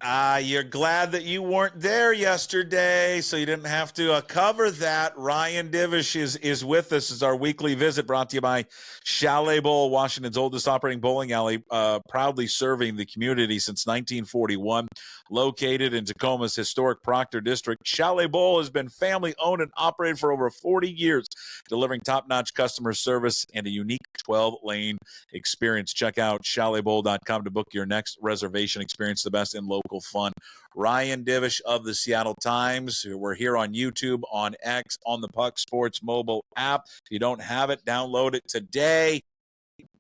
You're glad that you weren't there yesterday, so you didn't have to cover that. Ryan Divish is with us as our weekly visit, brought to you by Chalet Bowl, Washington's oldest operating bowling alley, proudly serving the community since 1941. Located in Tacoma's historic Proctor District, Chalet Bowl has been family-owned and operated for over 40 years, delivering top-notch customer service and a unique 12-lane experience. Check out chaletbowl.com to book your next reservation. Experience the best in local fun. Ryan Divish of the Seattle Times. We're here on YouTube, on X, on the Puck Sports mobile app. If you don't have it, download it today.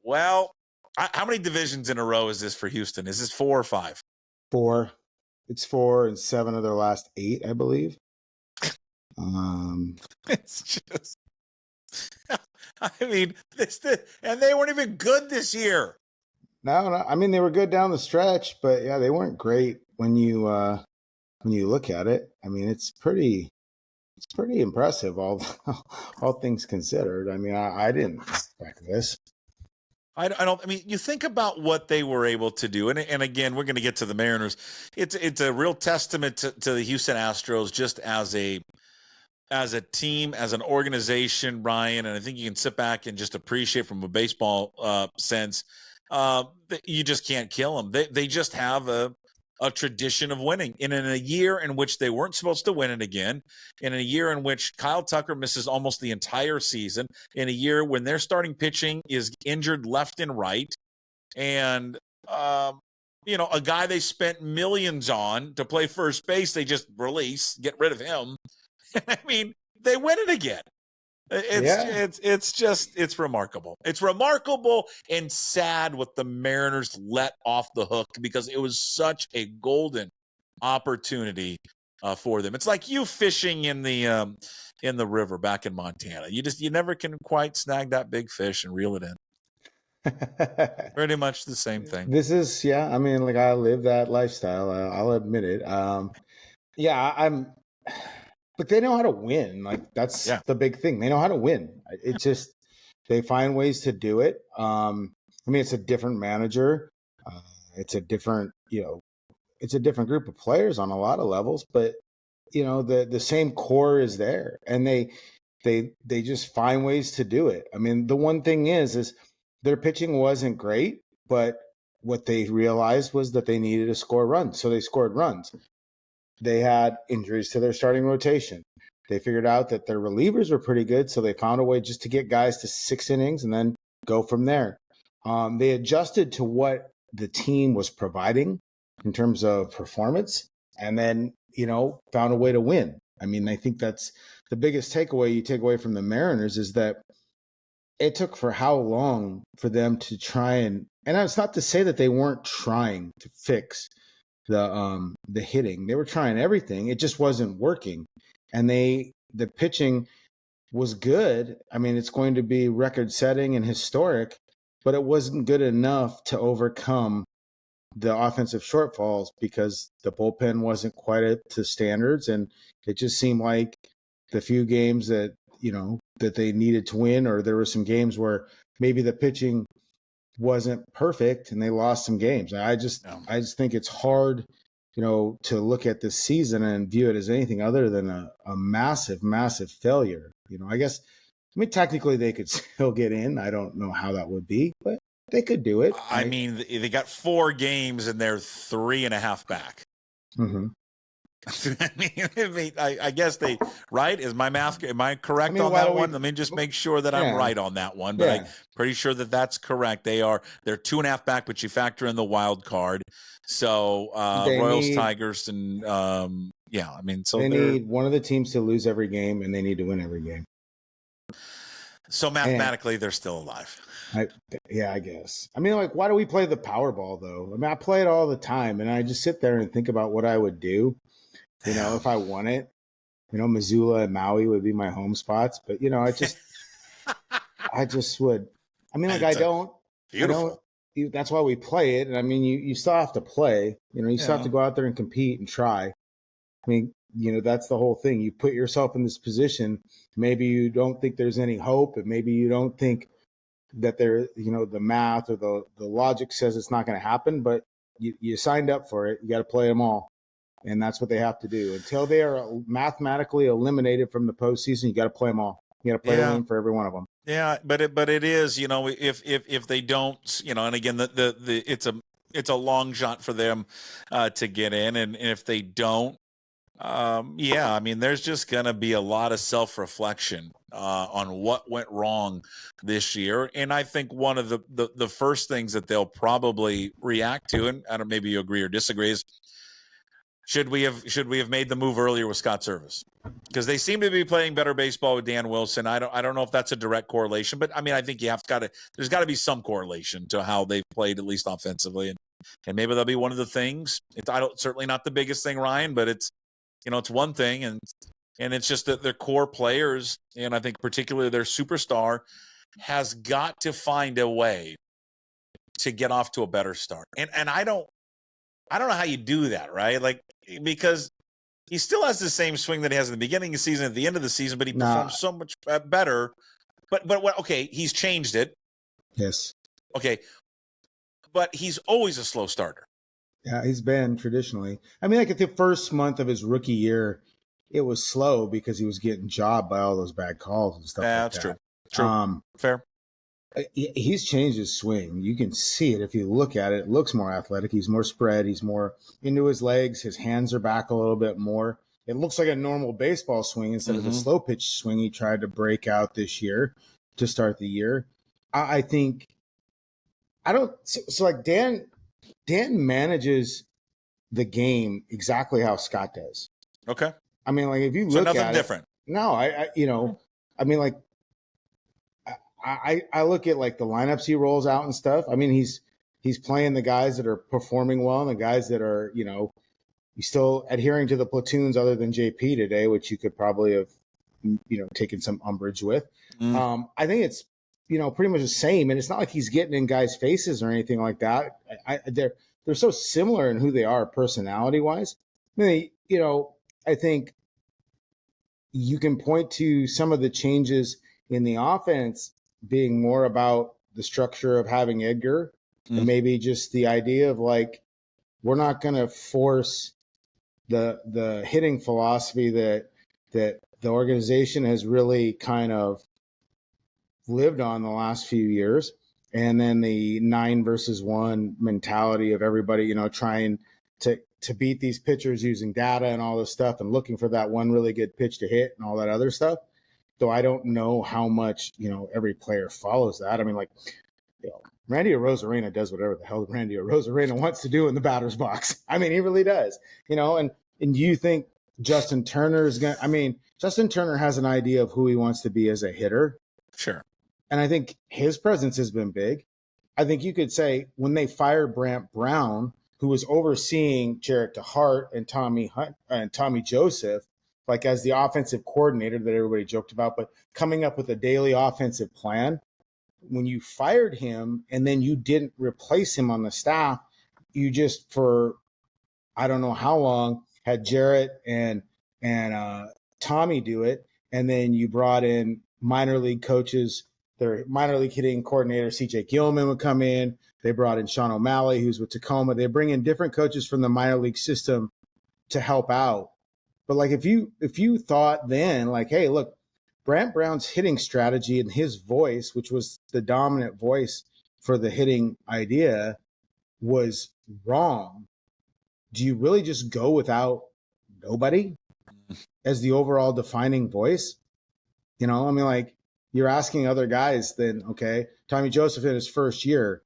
Well, how many divisions in a row is this for Houston? Is this 4 or 5? 4. It's 4 and 7 of their last 8, I believe. It's just, I mean, and they weren't even good this year. No, I mean, they were good down the stretch, but yeah, they weren't great when you look at it. I mean, it's pretty impressive, all things considered. I mean, I didn't expect this. I mean, you think about what they were able to do, and again, we're going to get to the Mariners. It's a real testament to the Houston Astros just as a team, as an organization, Brian. And I think you can sit back and just appreciate from a baseball sense. You just can't kill them. They just have a tradition of winning. And in a year in which they weren't supposed to win it again, in a year in which Kyle Tucker misses almost the entire season, in a year when their starting pitching is injured left and right, and a guy they spent millions on to play first base, they just get rid of him. I mean, they win it again. It's remarkable. It's remarkable and sad what the Mariners let off the hook, because it was such a golden opportunity for them. It's like you fishing in the river back in Montana. You never can quite snag that big fish and reel it in. Pretty much the same thing. This is, I mean, like, I live that lifestyle. I'll admit it. But they know how to win. Like, that's the big thing. They know how to win. It's just, they find ways to do it. I mean, it's a different manager. It's a different, it's a different group of players on a lot of levels, but the same core is there, and they just find ways to do it. I mean, the one thing is their pitching wasn't great, but what they realized was that they needed to score runs. So they scored runs. They had injuries to their starting rotation. They figured out that their relievers were pretty good, so they found a way just to get guys to 6 innings and then go from there. They adjusted to what the team was providing in terms of performance, and then, found a way to win. I mean, I think that's the biggest takeaway you take away from the Mariners, is that it took for how long for them to try and it's not to say that they weren't trying to fix the hitting. They were trying everything. It just wasn't working. And the pitching was good. I mean, it's going to be record setting and historic, but it wasn't good enough to overcome the offensive shortfalls, because the bullpen wasn't quite up to standards. And it just seemed like the few games that, that they needed to win, or there were some games where maybe the pitching wasn't perfect and they lost some games. I just think it's hard, to look at this season and view it as anything other than a massive, massive failure. I guess, technically they could still get in. I don't know how that would be, but they could do it. I mean, they got 4 games and they're 3.5 back. Mm-hmm. I guess they, right? Am I correct on that one? Let me just make sure that I'm right on that one, but I'm pretty sure that that's correct. They're 2.5 back, but you factor in the wild card. So Royals, Tigers, and so they need one of the teams to lose every game, and they need to win every game. So mathematically, they're still alive. I guess. I mean, like, why do we play the Powerball, though? I mean, I play it all the time, and I just sit there and think about what I would do. If I won it, Missoula and Maui would be my home spots. But, I just would. I mean, like, Beautiful. That's why we play it. And I mean, you still have to play. You still have to go out there and compete and try. I mean, that's the whole thing. You put yourself in this position. Maybe you don't think there's any hope, and maybe you don't think that there, the math or the logic says it's not going to happen. But you signed up for it. You got to play them all. And that's what they have to do. Until they are mathematically eliminated from the postseason, you got to play them all. You got to play to win for every one of them. Yeah, but it is, if they don't, and again, it's a long shot for them to get in, and if they don't, there's just going to be a lot of self-reflection on what went wrong this year. And I think one of the first things that they'll probably react to, and I don't, maybe you agree or disagree, is should we have made the move earlier with Scott Servais? Because they seem to be playing better baseball with Dan Wilson. I don't know if that's a direct correlation, but I mean, I think there's got to be some correlation to how they've played, at least offensively, and maybe that'll be one of the things. It's certainly not the biggest thing, Ryan, but it's one thing, and it's just that their core players, and I think particularly their superstar, has got to find a way to get off to a better start. And I don't know how you do that, right? Like, because he still has the same swing that he has at the beginning of the season, at the end of the season, but he performs so much better. But okay, he's changed it. Yes. Okay. But he's always a slow starter. Yeah, he's been traditionally. I mean, like at the first month of his rookie year, it was slow because he was getting jobbed by all those bad calls and stuff like that. That's true. True. Fair. He's changed his swing. You can see it if you look at it. It looks more athletic. He's more spread. He's more into his legs. His hands are back a little bit more. It looks like a normal baseball swing instead of the slow pitch swing he tried to break out this year to start the year. I think I don't. So like Dan manages the game exactly how Scott does. Okay. I mean, like if you look nothing at different. No, I mean, like I look at like the lineups he rolls out and stuff. I mean, he's playing the guys that are performing well and the guys that are, he's still adhering to the platoons other than JP today, which you could probably have, taken some umbrage with. I think it's, pretty much the same. And it's not like he's getting in guys' faces or anything like that. They're so similar in who they are personality wise. I mean, I think you can point to some of the changes in the offense being more about the structure of having Edgar and maybe just the idea of like, we're not going to force the hitting philosophy that the organization has really kind of lived on the last few years. And then the 9 versus 1 mentality of everybody, trying to beat these pitchers using data and all this stuff and looking for that one really good pitch to hit and all that other stuff. Though I don't know how much, every player follows that. I mean, like, Randy Arozarena does whatever the hell Randy Arozarena wants to do in the batter's box. I mean, he really does, and you think Justin Turner is going to, Justin Turner has an idea of who he wants to be as a hitter. Sure. And I think his presence has been big. I think you could say when they fired Brant Brown, who was overseeing Jarrett DeHart and Tommy Joseph, like as the offensive coordinator that everybody joked about, but coming up with a daily offensive plan. When you fired him and then you didn't replace him on the staff, you just for I don't know how long had Jarrett and Tommy do it, and then you brought in minor league coaches. Their minor league hitting coordinator CJ Gilman would come in. They brought in Sean O'Malley, who's with Tacoma. They bring in different coaches from the minor league system to help out. But like if you thought then like, hey, look, Brant Brown's hitting strategy and his voice, which was the dominant voice for the hitting idea, was wrong. Do you really just go without nobody as the overall defining voice? Like you're asking other guys then, okay, Tommy Joseph in his first year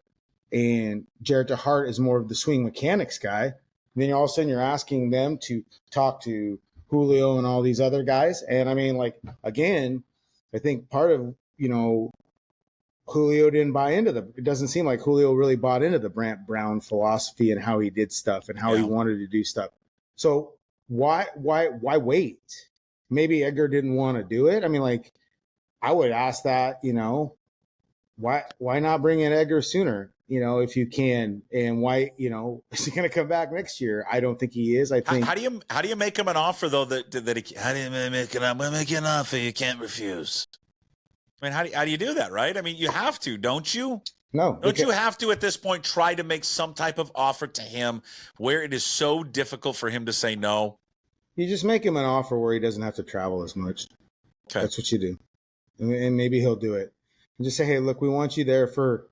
and Jarrett DeHart is more of the swing mechanics guy. And then all of a sudden you're asking them to talk to Julio and all these other guys. And again, I think part of, Julio didn't buy into it doesn't seem like Julio really bought into the Brant Brown philosophy and how he did stuff and how he wanted to do stuff. So why wait? Maybe Edgar didn't want to do it. I would ask that, why not bring in Edgar sooner? If you can, and why, is he going to come back next year? I don't think he is. I think. How do you make him an offer though that he? How do you make it? I'm going to make you an offer you can't refuse. How do you do that, right? You have to, don't you? No. Don't you have to, at this point, try to make some type of offer to him where it is so difficult for him to say no? You just make him an offer where he doesn't have to travel as much. Okay. That's what you do. And maybe he'll do it. And just say, hey, look, we want you there for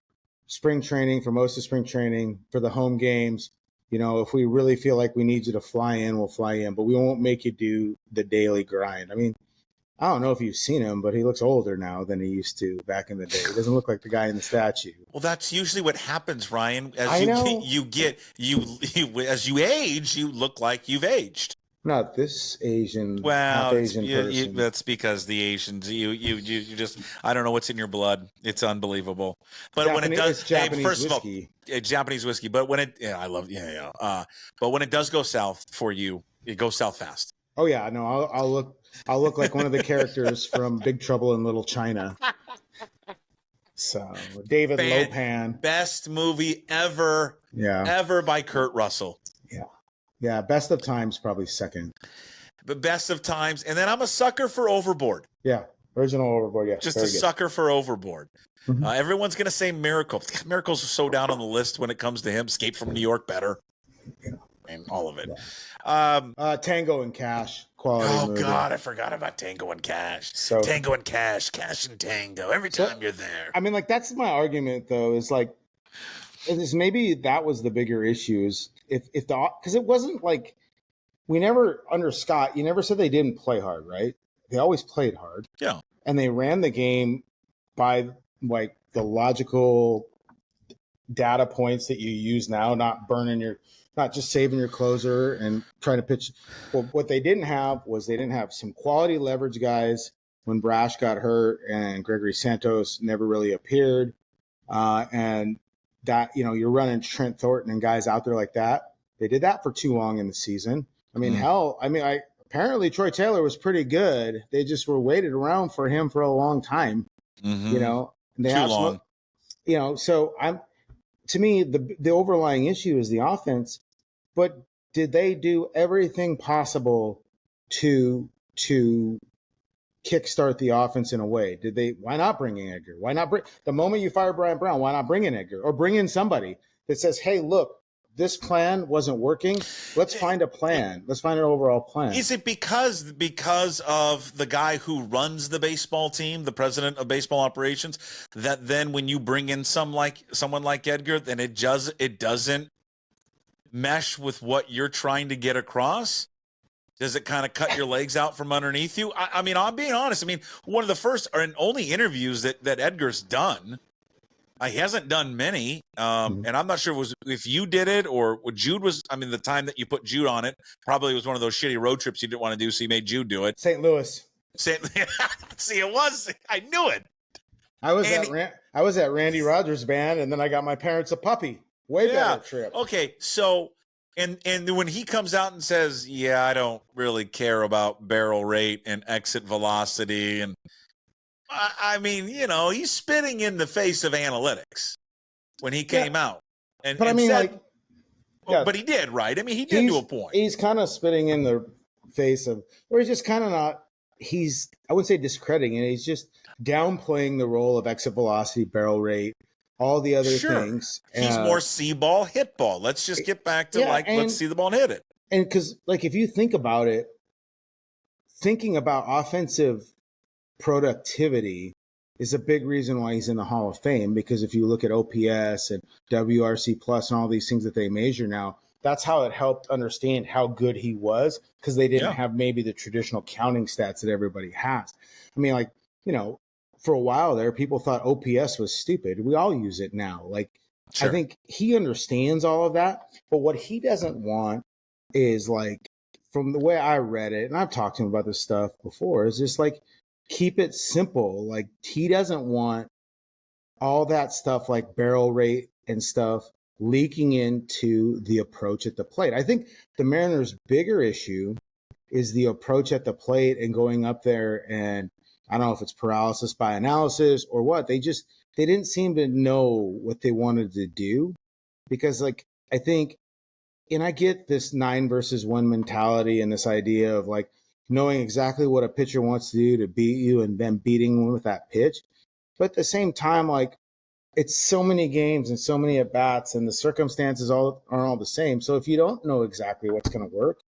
spring training, for most of spring training, for the home games. You know, if we really feel like we need you to fly in, we'll fly in, but we won't make you do the daily grind. I mean, I don't know if you've seen him, but he looks older now than he used to back in the day. He doesn't look like the guy in the statue. Well, that's usually what happens, Ryan. As you age, you look like you've aged. Not this Asian, well, half Asian person. That's because the Asians, you just, I don't know what's in your blood. It's unbelievable. But Japanese, when it does, it's Japanese first whiskey. Of all, Japanese whiskey. But when it, I love, but when it does go south for you, it goes south fast. Oh yeah, no, I'll look like one of the characters from Big Trouble in Little China. So David Lopan, best movie ever, ever by Kurt Russell. Yeah, Best of Times probably second. But Best of Times, and then I'm a sucker for Overboard. Yeah, original Overboard. Yeah, just a sucker for Overboard. Mm-hmm. Everyone's gonna say Miracle. Miracles are so down on the list when it comes to him. Escape from New York, better, and all of it. Yeah. Tango and Cash, quality. Oh movie. God, I forgot about Tango and Cash. So Tango and Cash, Cash and Tango. Every time you're there. I mean, like that's my argument though. Is like, maybe that was the bigger issue. Is if the because it wasn't like we never under Scott. You never said they didn't play hard, right? They always played hard. Yeah, and they ran the game by like the logical data points that you use now, not just saving your closer and trying to pitch. Well, what they didn't have was they didn't have some quality leverage guys when Brash got hurt and Gregory Santos never really appeared. And that, you're running Trent Thornton and guys out there like that. They did that for too long in the season. I mean, apparently Troy Taylor was pretty good. They just were waited around for him for a long time, mm-hmm. And they too long. So to me, the overlying issue is the offense, but did they do everything possible to kickstart the offense in a way? Why not bring in Edgar? Why not the moment you fire Brian Brown, why not bring in Edgar or bring in somebody that says, hey, look, this plan wasn't working. Let's find a plan. Let's find an overall plan. Is it because of the guy who runs the baseball team, the president of baseball operations, that then when you bring in someone like Edgar, then it doesn't mesh with what you're trying to get across? Does it kind of cut your legs out from underneath you? I mean, I'm being honest. I mean, one of the first and only interviews that Edgar's done. He hasn't done many, and I'm not sure if you did it or what Jude was. I mean, the time that you put Jude on it probably was one of those shitty road trips you didn't want to do, so you made Jude do it. St. Louis. See, it was. I knew it. I was at Randy Rogers' band, and then I got my parents a puppy. Way better trip. Okay, so and when he comes out and says, "Yeah, I don't really care about barrel rate and exit velocity," and I mean, he's spitting in the face of analytics when he came out. But he did, right? I mean, he did to a point. He's kind of spitting in the face of, or he's just kind of not, I wouldn't say discrediting it. He's just downplaying the role of exit velocity, barrel rate, all the other things. He's more see ball, hit ball. Let's just get back to let's see the ball and hit it. And because if you think about it, thinking about offensive productivity is a big reason why he's in the Hall of Fame, because if you look at OPS and WRC plus and all these things that they measure now, that's how it helped understand how good he was, because they didn't have maybe the traditional counting stats that everybody has. I mean, for a while there, people thought OPS was stupid. We all use it now. I think he understands all of that, but what he doesn't want is, from the way I read it, and I've talked to him about this stuff before, is just keep it simple. He doesn't want all that stuff like barrel rate and stuff leaking into the approach at the plate. I think the Mariners' bigger issue is the approach at the plate and going up there, and I don't know if it's paralysis by analysis or what. They didn't seem to know what they wanted to do, because I think, and I get this 9 versus 1 mentality and this idea of knowing exactly what a pitcher wants to do to beat you and then beating them with that pitch. But at the same time, it's so many games and so many at bats, and the circumstances aren't all the same. So if you don't know exactly what's going to work,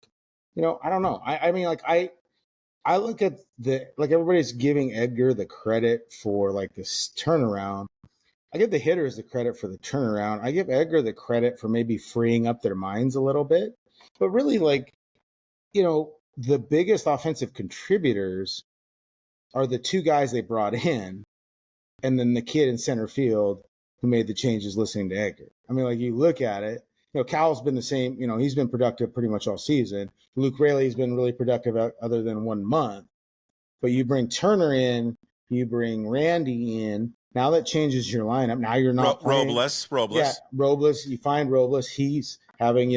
I don't know. I mean, like I look at everybody's giving Edgar the credit for like this turnaround. I give the hitters the credit for the turnaround. I give Edgar the credit for maybe freeing up their minds a little bit. But really, the biggest offensive contributors are the two guys they brought in, and then the kid in center field who made the changes listening to Edgar. I mean, like, you look at it, Cal's been the same, he's been productive pretty much all season. Luke Raley's been really productive other than 1 month. But you bring Turner in, you bring Randy in. Now that changes your lineup. Now you're not Robles. Yeah, Robles. You find Robles. He's having, I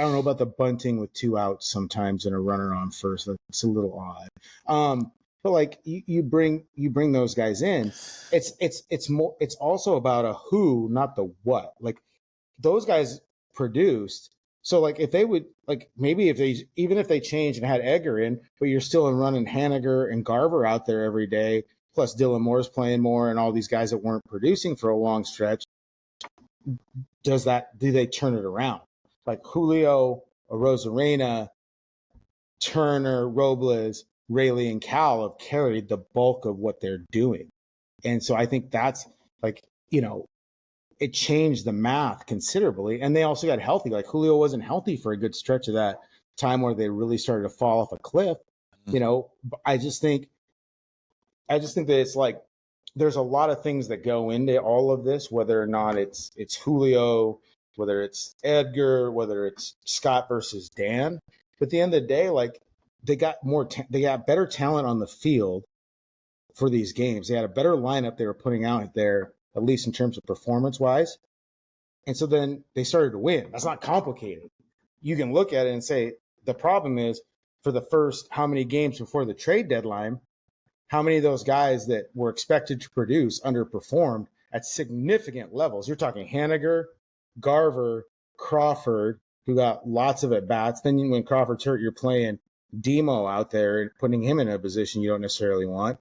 don't know about the bunting with 2 outs sometimes and a runner on first. It's a little odd. But like you bring those guys in. It's also about a who, not the what. Like, those guys produced. So like if they would, like, maybe even if they changed and had Edgar in, but you're still running Haniger and Garver out there every day, plus Dylan Moore's playing more and all these guys that weren't producing for a long stretch, do they turn it around? Like Julio, Rosarena, Turner, Robles, Rayleigh, and Cal have carried the bulk of what they're doing. And so I think that's like, it changed the math considerably. And they also got healthy. Like, Julio wasn't healthy for a good stretch of that time where they really started to fall off a cliff. I just think that it's like there's a lot of things that go into all of this, whether or not it's Julio, whether it's Edgar, whether it's Scott versus Dan. But at the end of the day, like, they got they got better talent on the field for these games. They had a better lineup they were putting out there, at least in terms of performance-wise. And so then they started to win. That's not complicated. You can look at it and say, the problem is, for the first how many games before the trade deadline, how many of those guys that were expected to produce underperformed at significant levels. You're talking Haniger, Garver, Crawford, who got lots of at-bats. Then when Crawford's hurt, you're playing Demo out there and putting him in a position you don't necessarily want.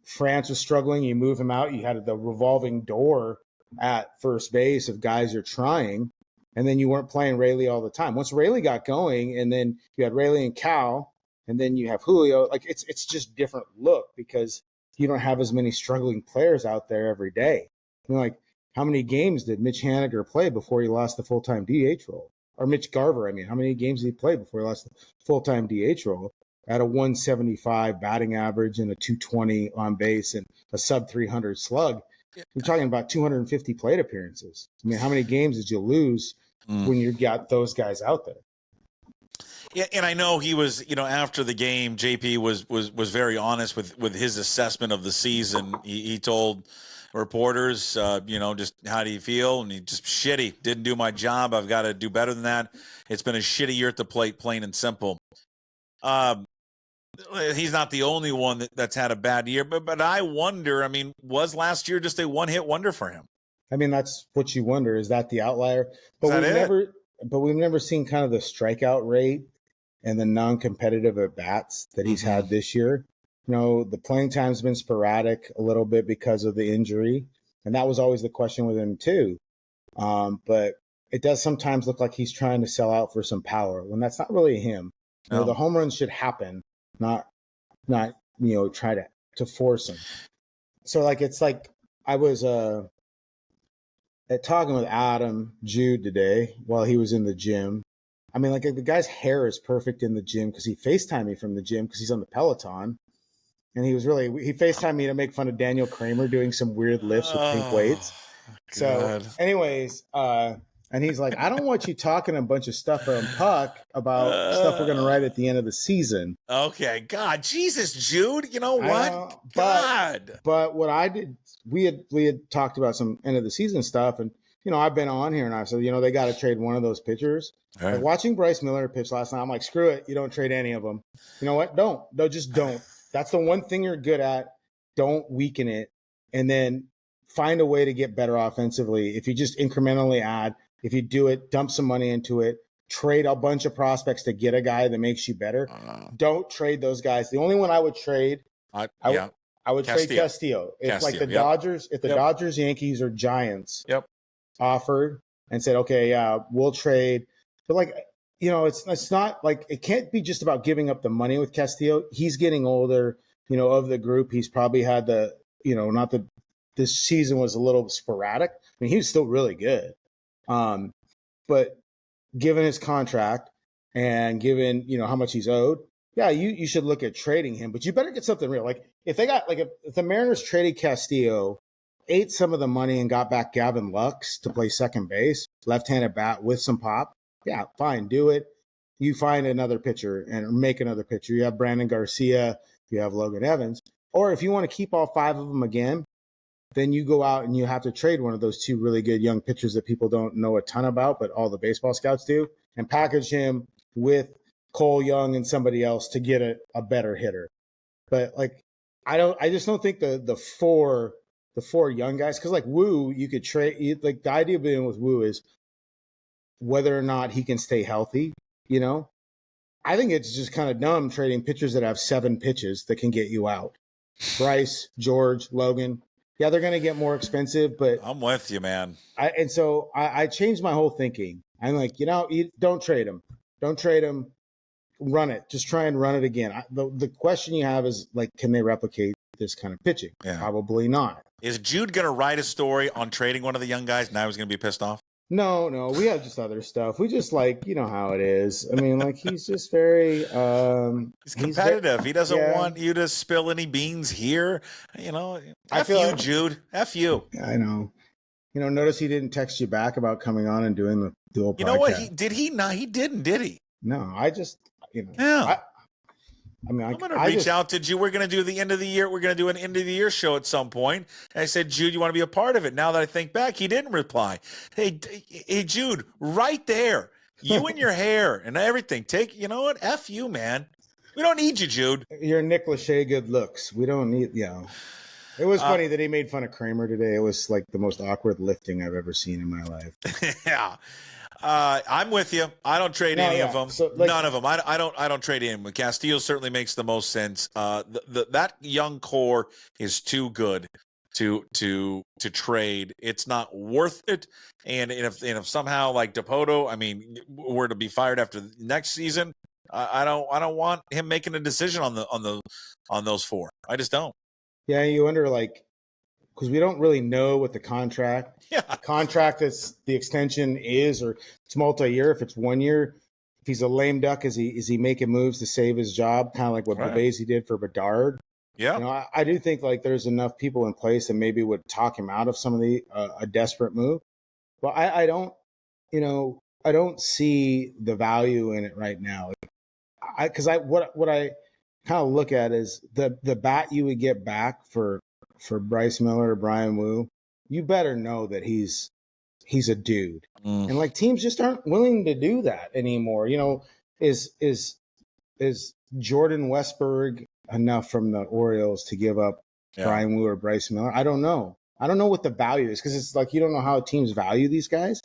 France was struggling. You move him out. You had the revolving door at first base of guys you're trying, and then you weren't playing Rayleigh all the time. Once Rayleigh got going, and then you had Rayleigh and Cal, and then you have Julio, like, it's just different look because you don't have as many struggling players out there every day. Like, how many games did Mitch Haniger play before he lost the full-time DH role? Or Mitch Garver, how many games did he play before he lost the full-time DH role? At a 175 batting average and a 220 on base and a sub 300 slug. You're talking about 250 plate appearances. How many games did you lose when you got those guys out there? Yeah, and I know he was, after the game, JP was very honest with his assessment of the season. He told reporters, just how do you feel? And he just shitty. Didn't do my job. I've got to do better than that. It's been a shitty year at the plate, plain and simple. He's not the only one that's had a bad year, but I wonder, was last year just a one-hit wonder for him? That's what you wonder. Is that the outlier? But we've never seen kind of the strikeout rate and the non-competitive at-bats that he's had this year. The playing time's been sporadic a little bit because of the injury, and that was always the question with him too. But it does sometimes look like he's trying to sell out for some power when that's not really him. The home runs should happen, not try to force him. So it's like I was talking with Adam Jude today while he was in the gym. The guy's hair is perfect in the gym because he FaceTimed me from the gym because he's on the Peloton. And he FaceTimed me to make fun of Daniel Kramer doing some weird lifts with pink weights. God. So anyways, and he's like, I don't want you talking a bunch of stuff on Puck about stuff we're going to write at the end of the season. Okay. God, Jesus, Jude. You know what? But what I did, we had talked about some end of the season stuff. And, I've been on here and I said, they got to trade one of those pitchers. Right. Like watching Bryce Miller pitch last night, I'm like, screw it. You don't trade any of them. You know what? Don't. No, just don't. That's the one thing you're good at. Don't weaken it. And then find a way to get better offensively. If you just incrementally add, if you do it, dump some money into it, trade a bunch of prospects to get a guy that makes you better. Don't trade those guys. The only one I would trade, I I would trade Castillo. If like the Dodgers, if the Dodgers, Yankees, or Giants offered and said, okay, yeah, we'll trade. But like, you know, it's not like, it can't be just about giving up the money with Castillo. He's getting older, you know, of the group. He's probably had the, you know, not the, this season was a little sporadic. I mean, he was still really good. But given his contract and given, you know, how much he's owed, yeah, you should look at trading him, but you better get something real. Like if they got, like if the Mariners traded Castillo, ate some of the money and got back Gavin Lux to play second base, left-handed bat with some pop, yeah, fine, do it. You find another pitcher and make another pitcher. You have Brandon Garcia, you have Logan Evans. Or if you want to keep all 5 of them again, then you go out and you have to trade one of those 2 really good young pitchers that people don't know a ton about, but all the baseball scouts do, and package him with Cole Young and somebody else to get a better hitter. But like, I just don't think the four young guys, because like Wu, you could trade. Like the idea being with Wu is whether or not he can stay healthy. You know, I think it's just kind of dumb trading pitchers that have 7 pitches that can get you out. Bryce, George, Logan. Yeah, they're going to get more expensive, but I'm with you, man. So I changed my whole thinking. I'm like, you know, don't trade him. Don't trade him. Run it. Just try and run it again. The question you have is like, can they replicate this kind of pitching? Yeah. Probably not. Is Jude going to write a story on trading one of the young guys? Now he's going to be pissed off? No. We have just other stuff. We just like, you know how it is. I mean, like he's just very he's competitive. He doesn't want you to spill any beans here. You know, F you, like, Jude. F you. I know. You know, notice he didn't text you back about coming on and doing the dual podcast. You know what? Did he not? He didn't, did he? No, I just, you know. Yeah. I'm going to reach out to Jude. We're going to do the end of the year. We're going to do an end of the year show at some point. And I said, Jude, you want to be a part of it? Now that I think back, he didn't reply. Hey, Jude, right there, you and your hair and everything. You know what? F you, man. We don't need you, Jude. You're Nick Lachey good looks. We don't need, you know. It was funny that he made fun of Kramer today. It was like the most awkward lifting I've ever seen in my life. Yeah. I'm with you. I don't trade any of them. So, like, none of them. I don't trade any of them. Castillo certainly makes the most sense. That young core is too good to trade. It's not worth it. And if somehow like Dipoto, I mean, were to be fired after next season, I don't want him making a decision on those 4. I just don't. Yeah, you wonder, like, because we don't really know what the contract that's the extension is, or it's multi-year. If it's 1 year, if he's a lame duck, is he making moves to save his job, kind of like what Beasley did for Bedard? Yeah, you know, I do think like there's enough people in place that maybe would talk him out of some of the a desperate move. Well, I don't, you know, I don't see the value in it right now. What I kind of look at is the bat you would get back for Bryce Miller or Brian Wu, you better know that he's a dude. And like teams just aren't willing to do that anymore. You know, is Jordan Westberg enough from the Orioles to give up Brian Wu or Bryce Miller? I don't know. I don't know what the value is, because it's like you don't know how teams value these guys.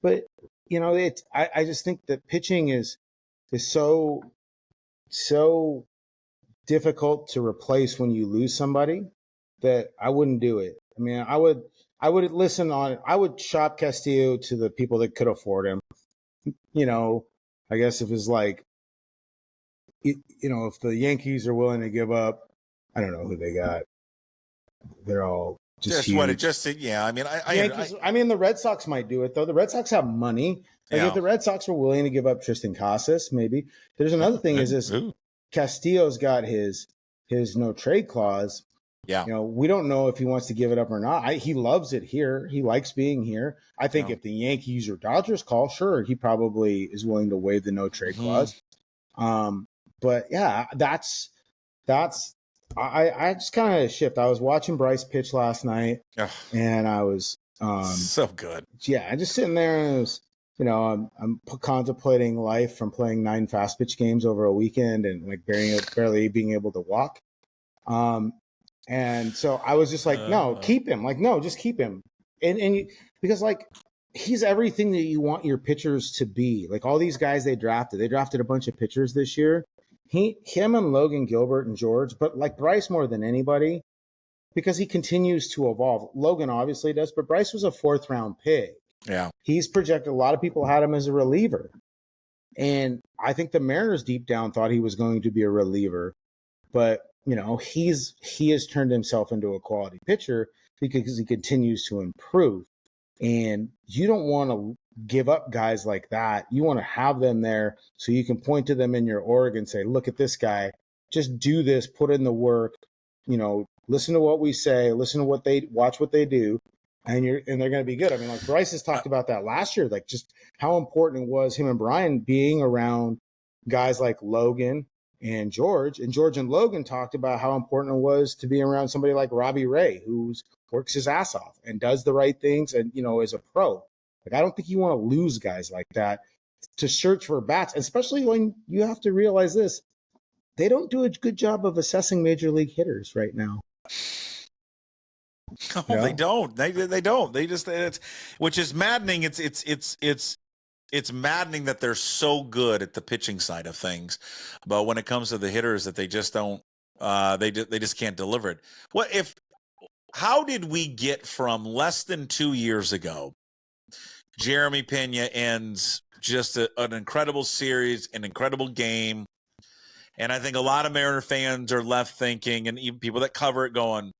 But you know, I just think that pitching is so difficult to replace when you lose somebody that I wouldn't do it. I mean, I would listen on. I would shop Castillo to the people that could afford him. You know, I guess if it's like, you know, if the Yankees are willing to give up, I don't know who they got. They're all just huge. Yeah. I mean, I mean, the Red Sox might do it though. The Red Sox have money. Like if the Red Sox were willing to give up Tristan Casas, maybe. There's another thing is this: Castillo's got his no trade clause. Yeah. You know, we don't know if he wants to give it up or not. He loves it here. He likes being here. I think if the Yankees or Dodgers call, sure, he probably is willing to waive the no trade clause. But yeah, that's I just kind of shift. I was watching Bryce pitch last night, and I was so good. Yeah, I'm just sitting there, and it was, you know, I'm contemplating life from playing 9 fast pitch games over a weekend and like barely being able to walk. And so I was just like, no, keep him. Like, no, just keep him. And because like he's everything that you want your pitchers to be. Like all these guys they drafted a bunch of pitchers this year. Him and Logan Gilbert and George, but like Bryce more than anybody, because he continues to evolve. Logan obviously does, but Bryce was a 4th round pick. Yeah. He's projected. A lot of people had him as a reliever. And I think the Mariners deep down thought he was going to be a reliever. But, he has turned himself into a quality pitcher because he continues to improve. And you don't want to give up guys like that. You want to have them there so you can point to them in your org and say, look at this guy. Just do this, put in the work, listen to what we say, listen to watch what they do. And they're going to be good. I mean, like Bryce has talked about that last year, like just how important it was him and Brian being around guys like Logan and George. And George and Logan talked about how important it was to be around somebody like Robbie Ray, who works his ass off and does the right things and, is a pro. Like, I don't think you want to lose guys like that to search for bats, especially when you have to realize this. They don't do a good job of assessing major league hitters right now. No, they don't. They don't. They just which is maddening. It's maddening that they're so good at the pitching side of things, but when it comes to the hitters, that they just don't. They just can't deliver it. How did we get from less than 2 years ago? Jeremy Pena ends just an incredible series, an incredible game, and I think a lot of Mariner fans are left thinking, and even people that cover it going,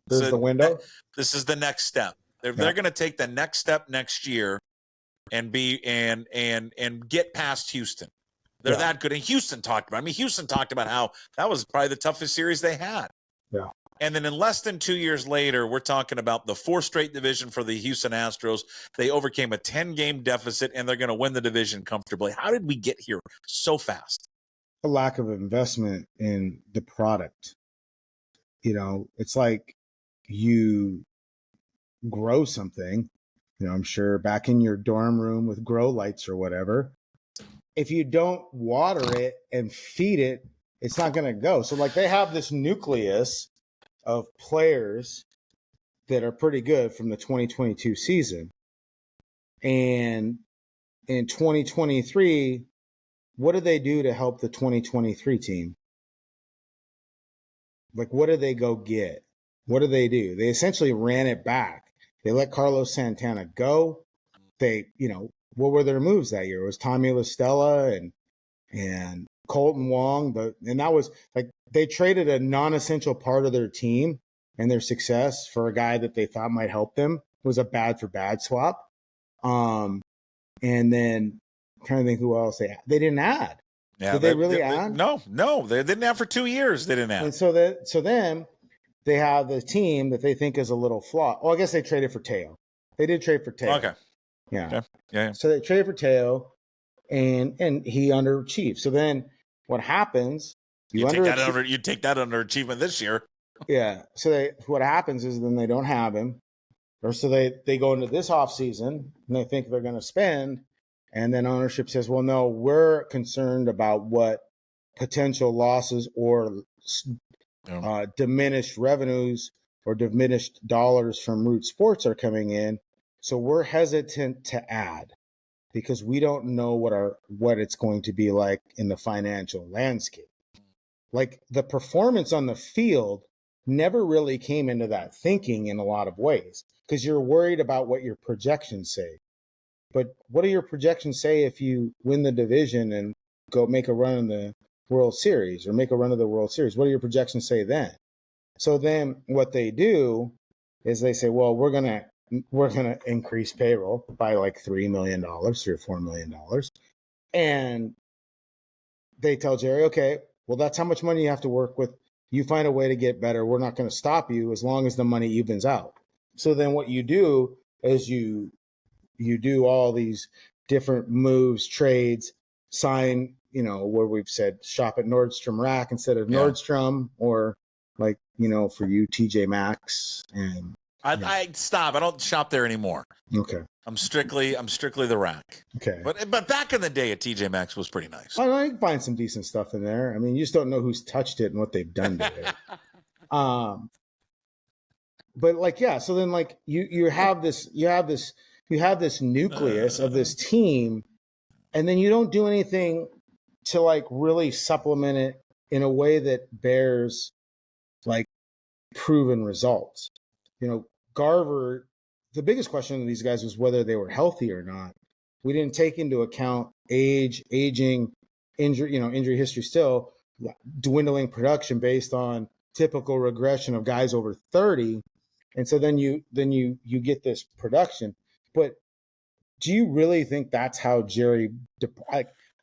This is the window. This is the next step. They're going to take the next step next year and get past Houston. They're that good. And Houston talked about. Houston talked about how that was probably the toughest series they had. Yeah. And then in less than 2 years later, we're talking about the 4th straight division for the Houston Astros. They overcame a 10-game deficit, and they're going to win the division comfortably. How did we get here so fast? A lack of investment in the product. It's like you grow something, I'm sure back in your dorm room with grow lights or whatever. If you don't water it and feed it, it's not going to go. So like they have this nucleus of players that are pretty good from the 2022 season. And in 2023, what do they do to help the 2023 team? Like, what do they go get? What do? They essentially ran it back. They let Carlos Santana go. They, what were their moves that year? It was Tommy La Stella and Colton Wong. And that was like they traded a non-essential part of their team and their success for a guy that they thought might help them. It was a bad for bad swap. And then I'm trying to think who else they didn't add. Yeah, Did they really add? No, they didn't add for 2 years. They didn't add. And so then they have the team that they think is a little flawed. Oh, I guess they traded for Teo. They did trade for Teo. Okay. Yeah. Okay. Yeah. So they traded for Teo, and he underachieved. So then what happens? You take that underachievement this year. Yeah. So what happens is then they don't have him, or so they go into this offseason and they think they're going to spend, and then ownership says, well, no, we're concerned about what potential losses or diminished revenues or diminished dollars from Root Sports are coming in. So we're hesitant to add because we don't know what it's going to be like in the financial landscape. Like the performance on the field never really came into that thinking in a lot of ways because you're worried about what your projections say. But what do your projections say if you win the division and go make a run in the World Series or make a run of the World Series? What do your projections say then? So then what they do is they say, well, we're going to increase payroll by like $3 million, $3 or $4 million. And they tell Jerry, okay, well, that's how much money you have to work with. You find a way to get better. We're not going to stop you as long as the money evens out. So then what you do is you do all these different moves, trades, sign, where we've said shop at Nordstrom Rack instead of Nordstrom, or like, for you, TJ Maxx. And I stop. I don't shop there anymore. Okay. I'm strictly the Rack. Okay. But back in the day at TJ Maxx was pretty nice. I can find some decent stuff in there. I mean, you just don't know who's touched it and what they've done to it. But like, yeah. So then like you have this nucleus of this team, and then you don't do anything to like really supplement it in a way that bears like proven results. Garver, the biggest question of these guys was whether they were healthy or not. We didn't take into account aging, injury history, still dwindling production based on typical regression of guys over 30. And so then you get this production. But do you really think that's how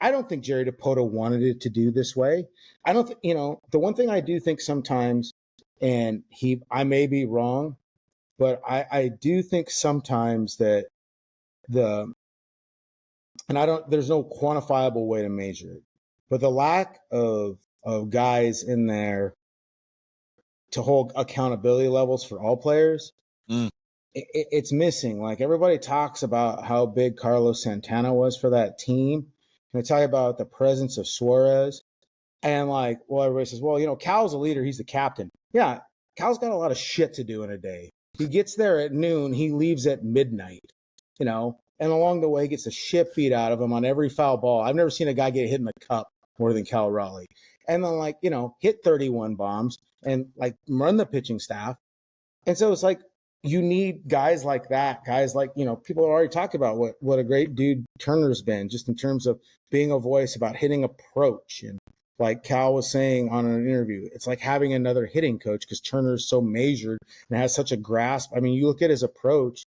I don't think Jerry DiPoto wanted it to do this way. I don't the one thing I do think sometimes, and I may be wrong, but I do think sometimes that there's no quantifiable way to measure it, but the lack of guys in there to hold accountability levels for all players, it's missing. Like, everybody talks about how big Carlos Santana was for that team. And they talk about the presence of Suarez. And everybody says, well, Cal's a leader. He's the captain. Yeah, Cal's got a lot of shit to do in a day. He gets there at noon. He leaves at midnight, and along the way gets the shit beat out of him on every foul ball. I've never seen a guy get hit in the cup more than Cal Raleigh. And then hit 31 bombs and run the pitching staff. And so it's you need guys like that, guys people have already talked about what a great dude Turner's been, just in terms of being a voice about hitting approach. And like Cal was saying on an interview, it's like having another hitting coach because Turner's so measured and has such a grasp. I mean, you look at his approach,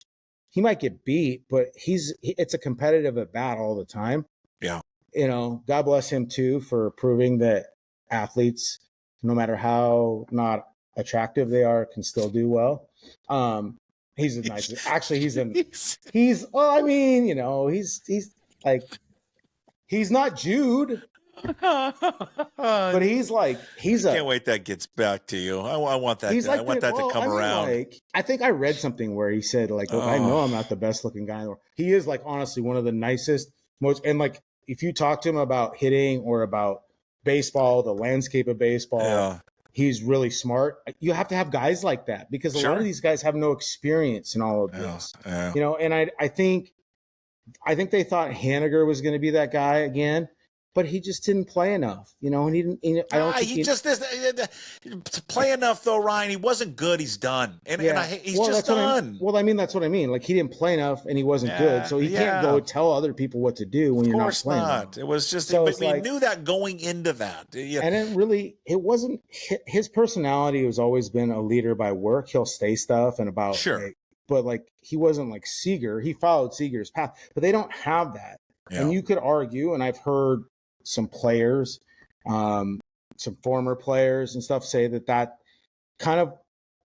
he might get beat, but it's a competitive at bat all the time. Yeah. God bless him too for proving that athletes, no matter how not attractive they are, can still do well. He's a nice, actually he's not Jude, but can't wait that gets back to you. I want that. I want that to come around. I think I read something where he said I know I'm not the best looking guy in the world. He is honestly one of the nicest, most, and if you talk to him about hitting or about baseball, the landscape of baseball, he's really smart. You have to have guys like that because a lot of these guys have no experience in all of this. And I think they thought Haniger was going to be that guy again, but he just didn't play enough, and he didn't. I don't think he just to play enough though, Ryan. He wasn't good. He's done, he's just done. That's what I mean. He didn't play enough, and he wasn't good, so he can't go tell other people what to do when you're not playing. Of course not. It was just, but we knew that going into that. And it wasn't his personality. Has always been a leader by work. He'll say stuff and about but he wasn't like Seager. He followed Seager's path, but they don't have that. Yeah. And you could argue, and I've heard some players, some former players and stuff say that kind of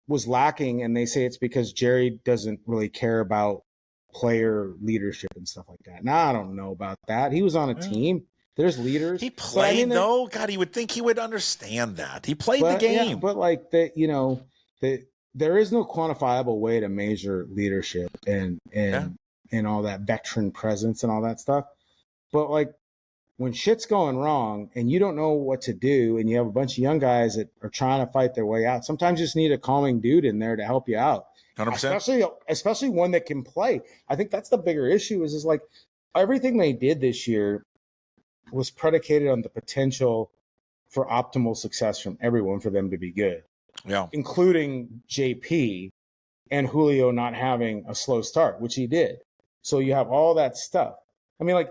was lacking. And they say it's because Jerry doesn't really care about player leadership and stuff like that. Now, I don't know about that. He was on a team. There's leaders. He played though. God, you would think he would understand that. He played the game. But there is no quantifiable way to measure leadership and all that veteran presence and all that stuff. But when shit's going wrong and you don't know what to do and you have a bunch of young guys that are trying to fight their way out, sometimes you just need a calming dude in there to help you out. 100%. Especially one that can play. I think that's the bigger issue is everything they did this year was predicated on the potential for optimal success from everyone for them to be good. Yeah. Including JP and Julio not having a slow start, which he did. So you have all that stuff. I mean,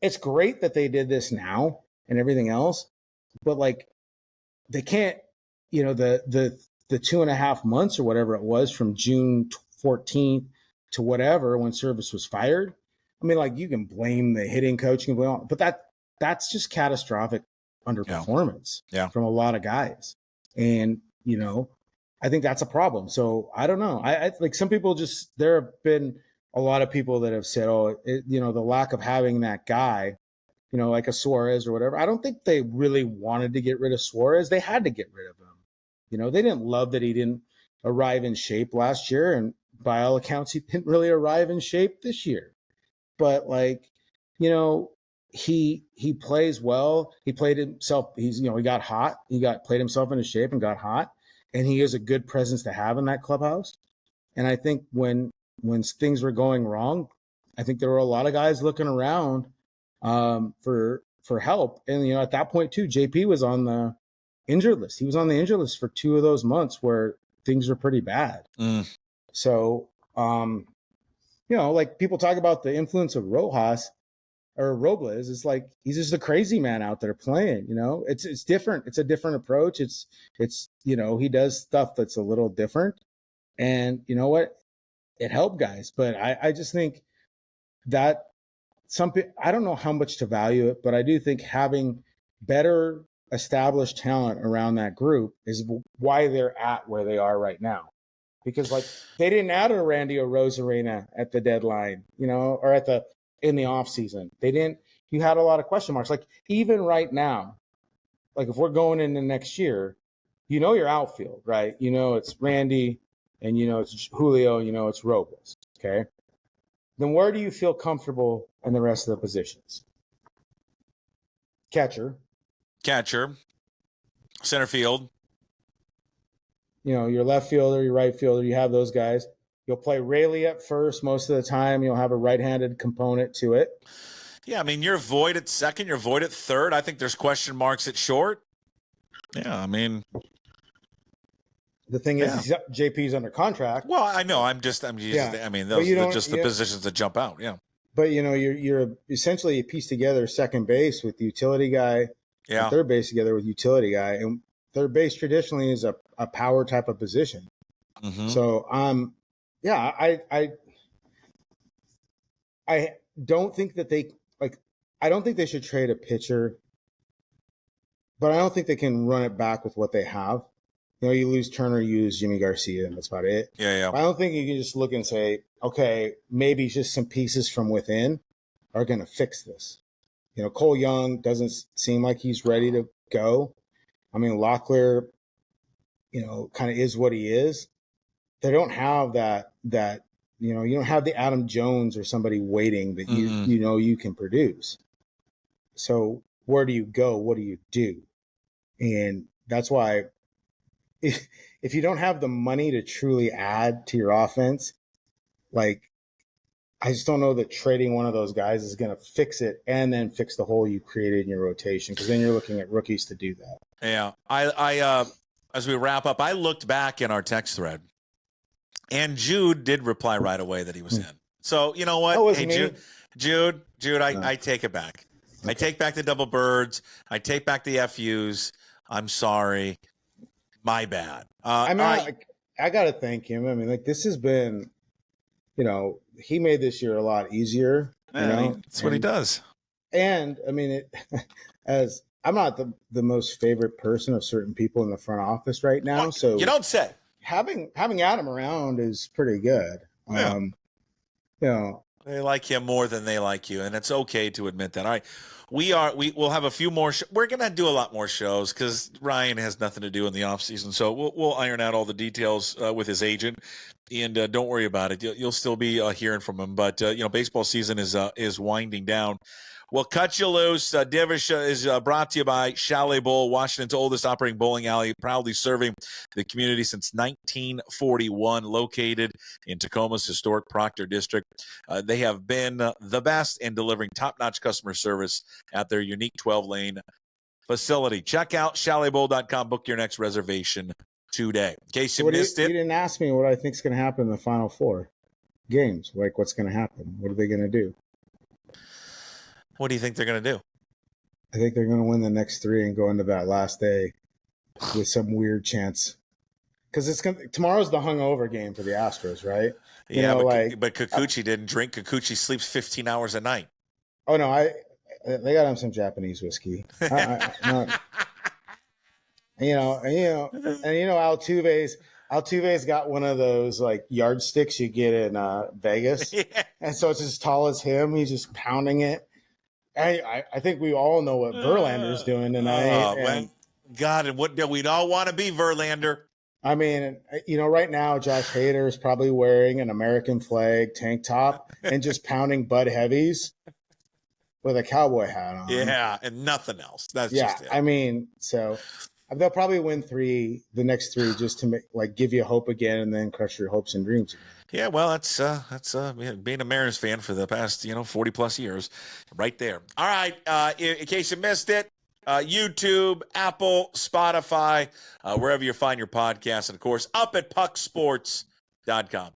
it's great that they did this now and everything else, but they can't, the 2.5 months or whatever it was from June 14th to whatever when Servais was fired. I mean, you can blame the hitting coach, you can blame but that's just catastrophic underperformance from a lot of guys. And, I think that's a problem. So I don't know. I some people there have been a lot of people that have said, the lack of having that guy, like a Suarez or whatever. I don't think they really wanted to get rid of Suarez. They had to get rid of him. They didn't love that he didn't arrive in shape last year. And by all accounts, he didn't really arrive in shape this year. But he plays well. He played himself. He got hot. Played himself into shape and got hot. And he is a good presence to have in that clubhouse. And I think when things were going wrong, I think there were a lot of guys looking around for help. And, at that point too, JP was on the injured list. He was on the injured list for 2 of those months where things were pretty bad. So, like people talk about the influence of Robles. It's like he's just a crazy man out there playing. It's different. It's a different approach. It's he does stuff that's a little different, and you know what? It helped guys. But I just think that I don't know how much to value it, but I do think having better established talent around that group is why they're at where they are right now. Because like they didn't add a Randy Arozarena at the deadline, or in the offseason. They didn't. You had a lot of question marks. Like even right now, like if we're going into next year, your outfield, right? It's Randy, and it's Julio, it's Robles. Okay. Then where do you feel comfortable in the rest of the positions? Catcher, center field. Your left fielder, your right fielder, you have those guys. You'll play Rayleigh at first most of the time. You'll have a right-handed component to it. Yeah, I mean, you're void at second, you're void at third. I think there's question marks at short. Yeah, I mean. The thing is, JP's under contract. Well, I know. I mean, those are just the positions that jump out. Yeah. But you're essentially you piece together second base with utility guy, and third base together with utility guy, and third base traditionally is a power type of position. Mm-hmm. So I don't think that I don't think they should trade a pitcher, but I don't think they can run it back with what they have. You lose Turner, you lose Jimmy Garcia, and that's about it. Yeah. I don't think you can just look and say, okay, maybe just some pieces from within are going to fix this. Cole Young doesn't seem like he's ready to go. I mean, Locklear, kind of is what he is. They don't have that, you don't have the Adam Jones or somebody waiting that you can produce. So where do you go? What do you do? And that's why if you don't have the money to truly add to your offense, like I just don't know that trading one of those guys is going to fix it and then fix the hole you created in your rotation, because then you're looking at rookies to do that. Yeah. I as we wrap up, I looked back in our text thread, and Jude did reply right away that he was in. So you know what? Hey, Jude, I take it back. Okay. I take back the double birds. I take back the FUs. I'm sorry. My bad. I got to thank him. I mean, this has been, he made this year a lot easier. That's what he does. And I mean, as I'm not the most favorite person of certain people in the front office right now. What? So you don't say. Having Adam around is pretty good. Yeah. They like him more than they like you, and it's okay to admit that. All right. We'll have a few more. We're going to do a lot more shows because Ryan has nothing to do in the offseason. So we'll iron out all the details with his agent, and don't worry about it. You'll still be hearing from him. But baseball season is winding down. We'll cut you loose. Divish is brought to you by Chalet Bowl, Washington's oldest operating bowling alley, proudly serving the community since 1941, located in Tacoma's historic Proctor District. They have been the best in delivering top-notch customer service at their unique 12-lane facility. Check out chaletbowl.com. Book your next reservation today. In case you missed it. You didn't ask me what I think is going to happen in the Final Four games. Like, what's going to happen? What are they going to do? What do you think they're going to do? I think they're going to win the next three and go into that last day with some weird chance. Because tomorrow's the hungover game for the Astros, right? But Kikuchi didn't drink. Kikuchi sleeps 15 hours a night. Oh no, they got him some Japanese whiskey. Altuve's got one of those like yardsticks you get in Vegas, and so it's as tall as him. He's just pounding it. I think we all know what Verlander's doing tonight. And what do we all want to be, Verlander? I mean, right now Josh Hader is probably wearing an American flag tank top and just pounding Bud Heavies with a cowboy hat on. Yeah, and nothing else. That's just it. I mean, so they'll probably win the next three, just to give you hope again, and then crush your hopes and dreams. Yeah, well, that's being a Mariners fan for the past 40 plus years, right there. All right, in case you missed it, YouTube, Apple, Spotify, wherever you find your podcasts, and of course, up at pucksports.com.